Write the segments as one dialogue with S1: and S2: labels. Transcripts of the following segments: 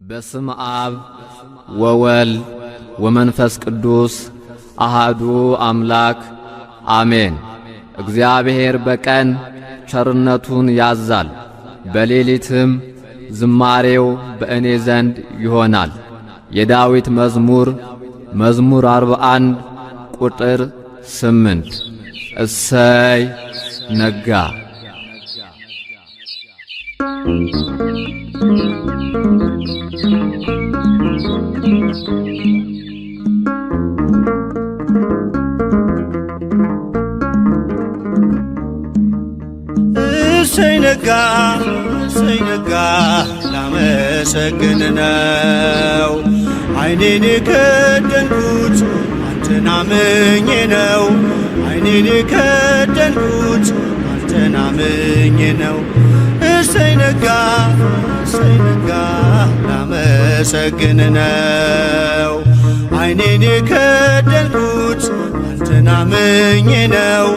S1: በስም አብ ወወልድ ወመንፈስ ቅዱስ አሃዱ አምላክ አሜን። እግዚአብሔር በቀን ቸርነቱን ያዛል፣ በሌሊትም ዝማሬው በእኔ ዘንድ ይሆናል። የዳዊት መዝሙር 41 ቁጥር 8 እሰይ ነጋ።
S2: እሰይ ነጋ እሰይ ነጋ ላመሰግን ነው። ዓይኔን የከደንኩት አንተን አምኜ ነው። ዓይኔን የከደንኩት አንተን አምኜ ነው። እሰይ ነጋ እሰይ ነጋ ላመሰግን ነው። ዓይኔን የከደንኩት አንተን አምኜ ነው።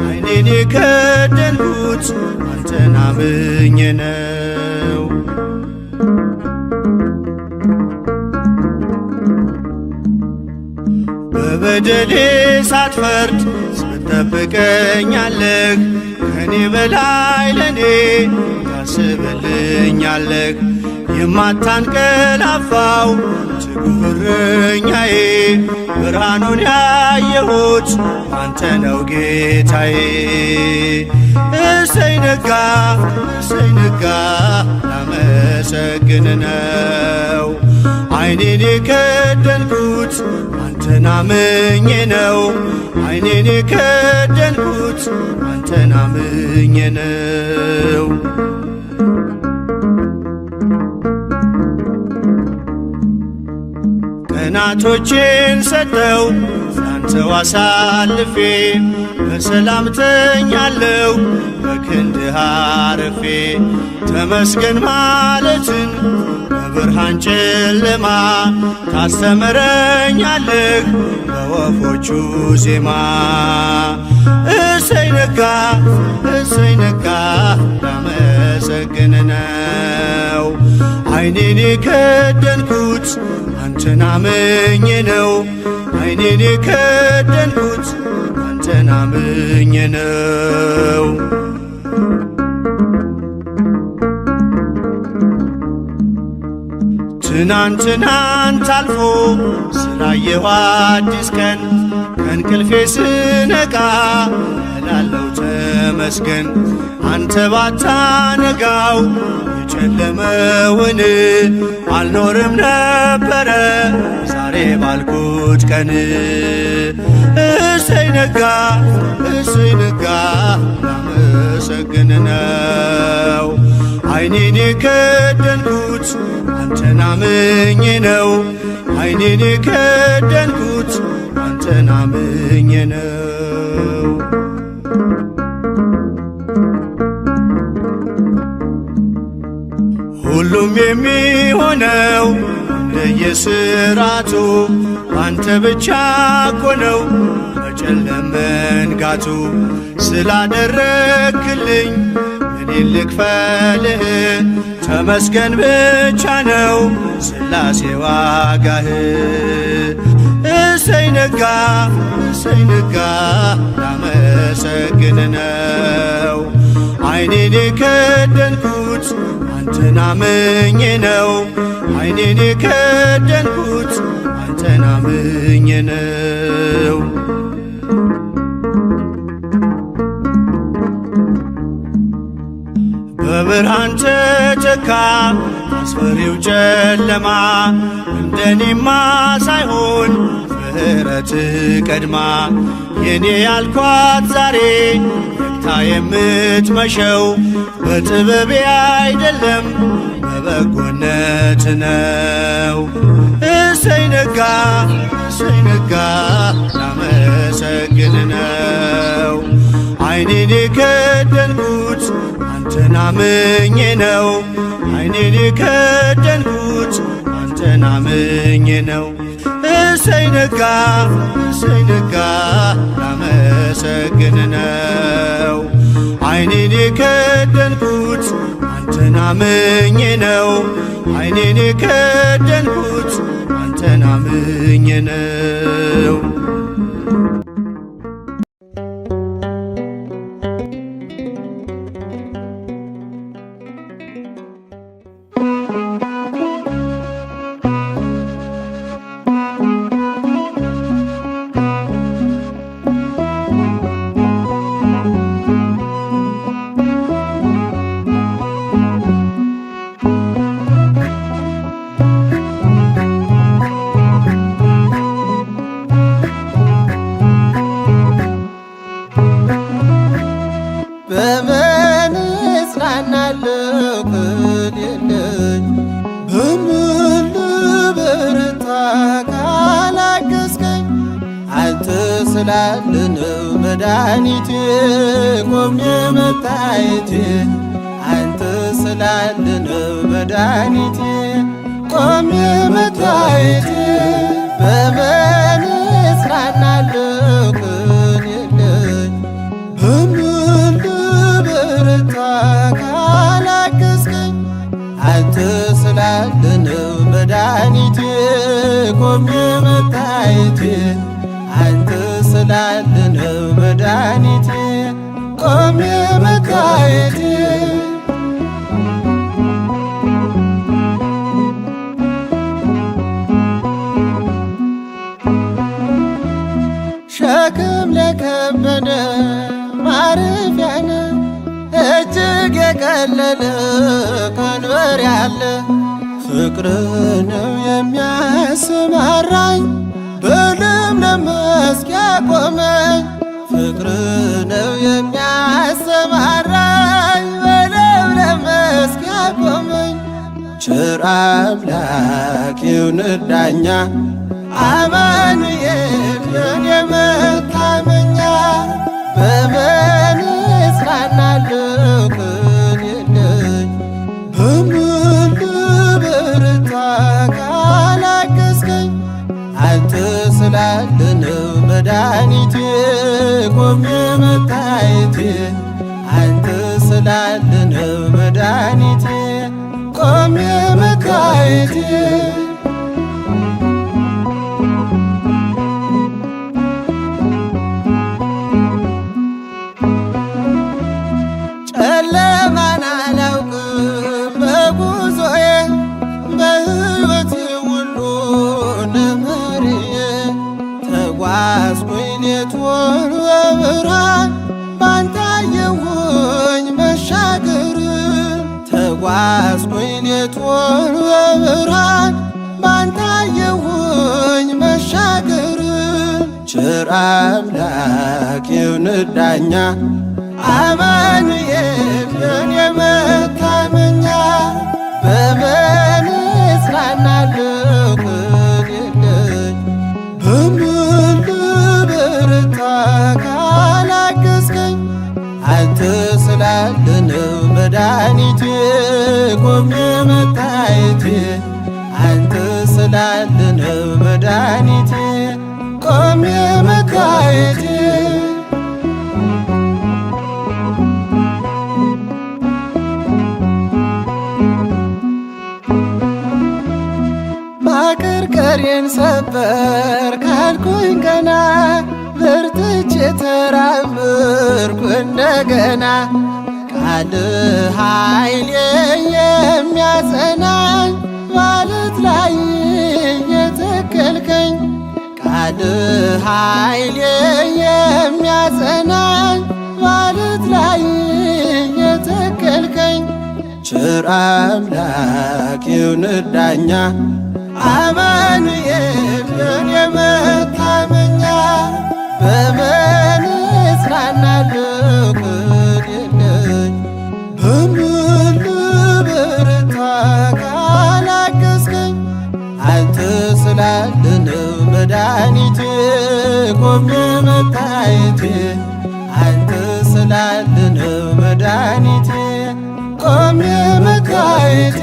S2: ዓይኔን የከደንኩት አንተን አምኜ ነው። በበደሌ ሳትፈርድ ስትጠብቀኛለህ፣ ከኔ በላይ ለኔ ታስብልኛለህ። የማታንቀላፋው ትጉህ እረኛዬ፣ ብርሃኑን ያየሁት አንተ ነው ጌታዬ። እሰይ ነጋ እሰይ ነጋ ላመሰግን ነው። ዓይኔን የከደንኩት አንተን አምኜ ነው። ዓይኔን የከደንኩት አንተን አምኜ ነው። ቀናቶቼን ሰጠው ላንተው አሳልፌ፣ በሰላም ተኛለሁ በክንድህ አርፌ። ተመስገን ማለትን በብርሃን ጨለማ ታስተምረኛለህ በወፎቹ ዜማ። እሰይ ነጋ እሰይ ነጋ ላመሰግን ነው። ዓይኔን የከደንኩት አንተን አምኜ ነው። ዓይኔን የከደንኩት አንተን አምኜ ነው። ትናንት አልፎ ስላየሁ አዲስ ቀን፣ ከእንቅልፌ ስነቃ እላለሁ ተመስገን። አንተ ባታነጋው የጨለመውን አልኖርም ነበረ ዛሬ ባልኩት ቀን። እሰይ ነጋ እሰይ ነጋ ላመሰግን ነው። ዓይኔን የከደንኩት አንተን አምኜ ነው። ዓይኔን የከደንኩት አንተን አምኜ ነው። ሁሉም የሚሆነው እንደየሥራቱ አንተ ብቻ እኮ ነው በጨለማ መንጋቱ። ስላደረግክልኝ እኔን ልክፈልህ፣ ተመስገን ብቻ ነው ሥላሴ ዋጋህ። እሰይ ነጋ እሰይ ነጋ ላመሰግን ነው። ዓይኔን የከደንኩት አንተን አምኜ ነው። ዓይኔን የከደንኩት አንተን አምኜ ነው። በብርሃን ተተካ አስፈሪው ጨለማ፣ እንደኔማ ሳይሆን ምሕረት ቀድማ። የኔ ያልኳት ዛሬ ነግታ የምትመሸው በጥበቤ አይደለም በበጎነት ነው። እሰይ ነጋ እሰይ ነጋ ላመሰግን ነው። ዓይኔን የከደንኩት አንተን አምኜ ነው። ዓይኔን የከደንኩት አንተን አምኜ ነው። እሰይ ነጋ እሰይ ነጋ ላመሰግን ነው። ዓይኔን የከደንኩት አንተን አንተን አምኜ ነው ዓይኔን የከደንኩት አንተን አምኜ ነው።
S3: በምን እጽናናለሁ ክል የለኝ በምን ልበረታ ካላገዝከኝ አንተ ስላለ ነው መድኃኒቴ ቆሜ መታየቴ አንተ ስላለ ነው መድኃኒቴ ቆሜ መታየቴ በምን እጽናናለሁ ክል የለኝ በምን ልበረታ ካላገዝከኝ አንተ ስላለ ነው መድኃኒቴ ቆሜ መታየቴ አንተ ስላለ ነው መድኃኒቴ ቆሜ መታየቴ ሸክም ለከበደ ማረፊያ ነህ እጅግ የቀለለ ቀንበር ያለ ፍቅር ነው የሚያሰማራኝ በለምለም መስክ ያቆመኝ ፍቅር ነው የሚያሰማራኝ በለምለም መስክ ያቆመኝ ቸር አምላክ ይሁንህ ዳኛ አማኑኤል የኔ መታመኛ በምን እጽናናለሁ ክል የለኝ በምን ልበረታ ካላገዝከኝ አንተ ስላለ ነው መድኃኒቴ ቆሜ መታየቴ አንተ ስላለ ነው መድኃኒቴ ቆሜ መታየቴ ጨለማን አላውቅም በጉዞዬ በሕይወቴ ሁሉ ነመርዬ ተጓዝኩኝ ሌቱን በብርሃን ባንተ አየሁኝ መሻገርን ተጓዝኩኝ ሌቱን በብርሃን ባንተ አየሁኝ መሻገርን ቸር አምላክ ይሁንህ ዳኛ አማኑኤል የኔ መታመኛ በምን እጽናናለሁ ክል የለኝ በምን ልበረታ ካላገዝከኝ አንተ ስላለ ነው መድኃኒቴ ቆሜ መታየቴ አንተ ስላለ ነው መድኃኒቴ ቆሜ መታየቴ ማቀርቀሬን ሰበር ካልኩኝ ገና በርትቼ ተራመድኩ እንደገና ቃል ኃይሌ የሚያጸናኝ ማለት ላይ የተከልከኝ ቃል ኃይሌ የሚያጸናኝ ማለት ላይ የተከልከኝ ቸር አምላክ ይሁንህ ዳኛ አማኑኤል የኔ መታመኛ በምን እጽናናለሁ ክል የለኝ በምን ልበረታ ካላገዝከኝ አንተ ስላለ ነው መድኃኒቴ ቆሜ መታየቴ አንተ ስላለ ነው መድኃኒቴ ቆሜ መታየቴ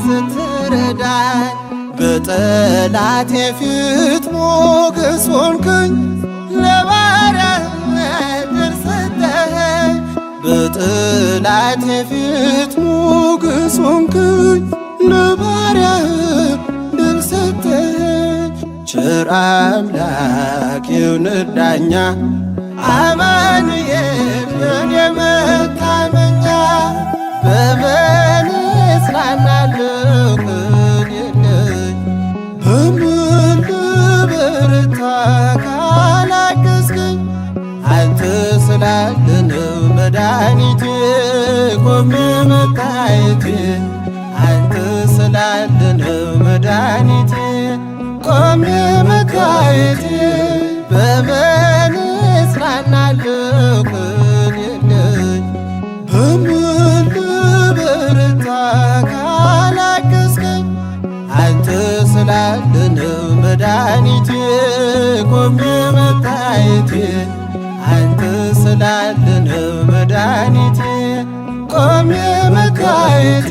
S3: ስትረዳኝ በጠላቴ ፊት ሞገስ ሆንክኝ ለባሪያህ ድል ሰጠኸኝ በጠላቴ ፊት ሞገስ ሆንክኝ ለባሪያህ ድል ሰጠኸኝ ቸር አምላክ ይሁንህ ዳኛ አማኑኤል የኔ መታመኛ በምን እጽናናለሁ ቅን የለኝ በምን ልበረታ ካላገዝከኝ አንተ ስላለ ነው መድኃኒቴ ቆሜ መታየቴ አንተ ስላለ ነው መድኃኒቴ ቆሜ መታየቴ በምን እጽናናለሁ ቅን የለኝ በምን ልበረታ ካላገዝከኝ አንተ ስላለ ነው መድኃኒቴ ቆሜ መታየቴ አንተ ስላለ ነው መድኃኒቴ ቆሜ መታየቴ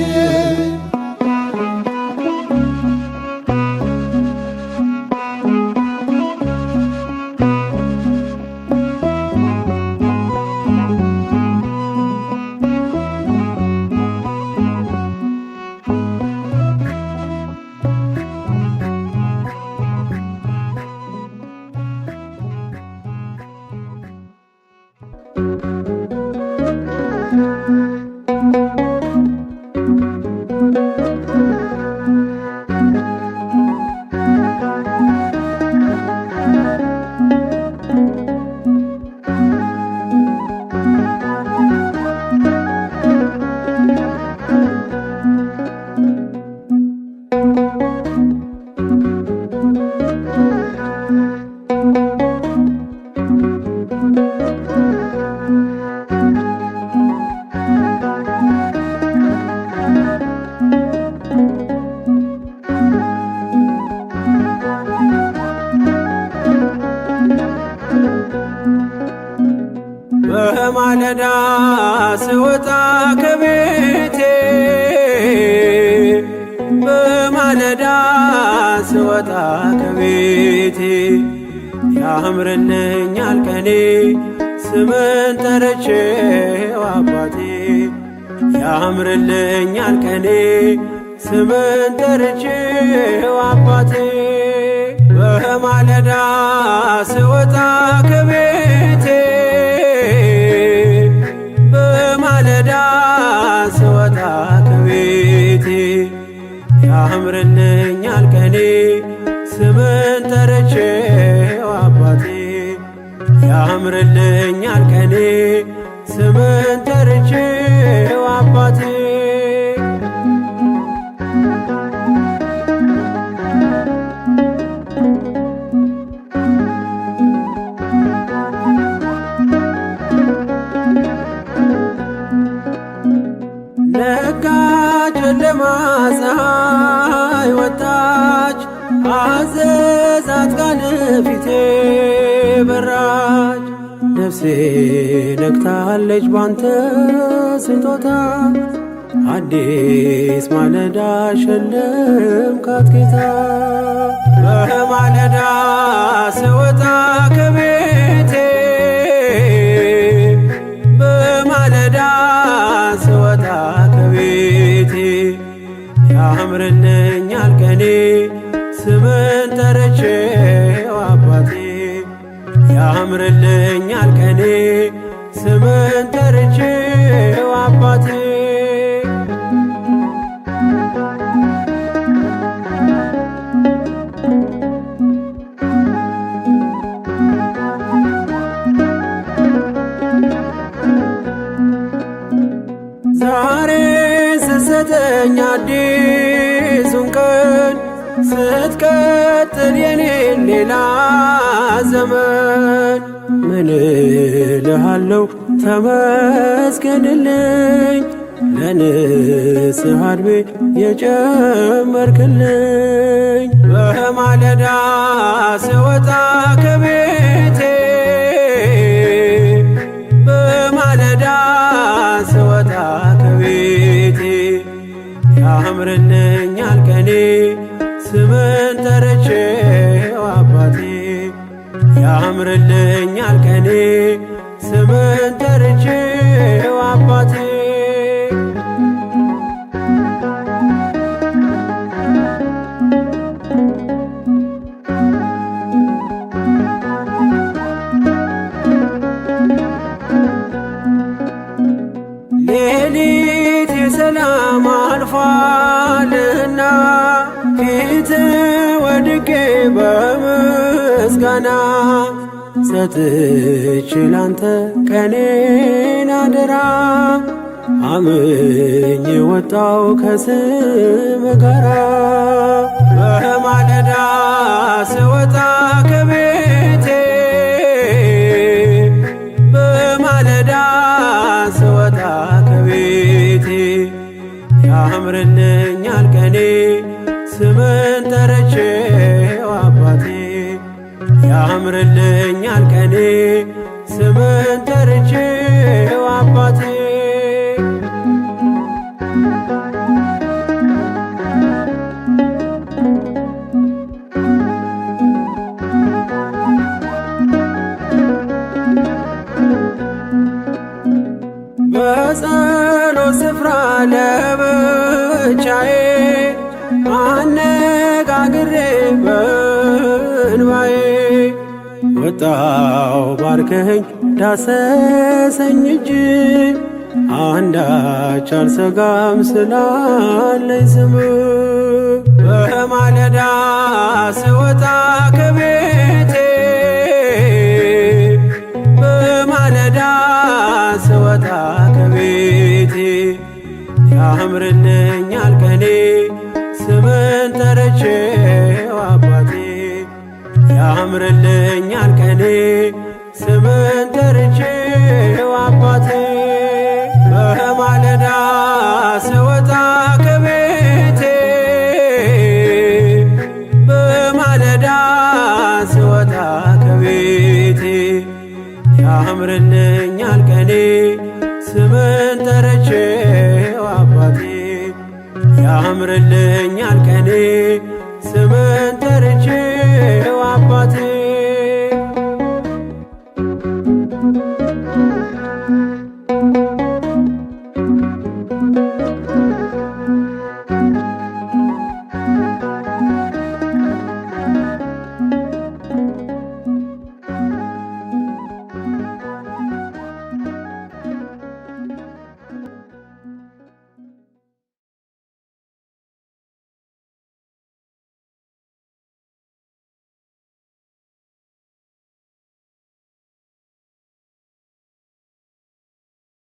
S4: በማለዳ ስወጣ ከቤቴ በማለዳ ስወጣ ከቤቴ ያምርልኛል ቀኔ ስምን ጠርቼው አባቴ ያምርልኛል ቀኔ ስምን ጠርቼው አባቴ በማለዳ ስወጣ ከቤቴ በማለዳ ስወጣ ከቤቴ ያምርልኛል ቀኔ ስምን ጠርቼው አባቴ ያምርልኛል ቀኔ ስምን ጠርቼው አባቴ ነጋ ጨለማ ፀሐይ ወጣች አዘዛት ቃል ፊቴ በራች ነፍሴ ነግታለች ባንተ ስጦታ አዲስ ማለዳ ሸለምካት ጌታ በማለዳ ስወጣ ከቤቴ በማለዳ ስወጣ ከቤቴ ያምርልኛል ቀኔ ስምን ጠርቼው አባቴ ያምርልኛል ቀኔ ስምን ጠርቼው አባቴ ዛሬ ስትሰጠኝ አዲሱን ቀን ስትቀጥል የኔን ሌላ ዘመን ምን እልሃለሁ ተመስገንልኝ ለንስሐ ዕድሜ የጨመርክልኝ በማለዳ ስወጣ ከቤቴ በማለዳ ስወጣ ከቤቴ ያምርልኛል ያምርልኛል ቀኔ ስምን ጠርቼው አባቴ ያምርልኛል ቀኔ ስምን ጠርቼው አባቴ ሌሊት የሰላም አልፏልና ፊት ወድቄ በምስጋና ሰጥቼ ላንተ ቀኔን አደራ አምኜ ወጣው ከስም ጋራ በማለዳ ስወጣ ከቤቴ በማለዳ ስወጣ ከቤቴ ያምርልኛል ቀኔ ስምን ጠርቼው አባቴ ያምርልኛል ቀኔ ስምን ጠርቼው አባቴ በጸሎት ስፍራ ለብቻዬ አነጋግሬ በእንባዬ ወጣው ባርከኸኝ ዳሰሰኝ እጅ አንዳች አልሰጋም ስላለኝ ስም በማለዳ ስወጣ ከቤቴ በማለዳ ስወጣ ከቤቴ ያምርልኛል ቀኔ ስምን ጠርቼው አባቴ ያምርልኛል ቀኔ ስምን ጠርቼው አባቴ በማለዳ ስወጣ ከቤቴ በማለዳ ስወጣ ከቤቴ ያምርልኛል ቀኔ ስምን ጠርቼው አባቴ ያምርልኛል ቀኔ ስምን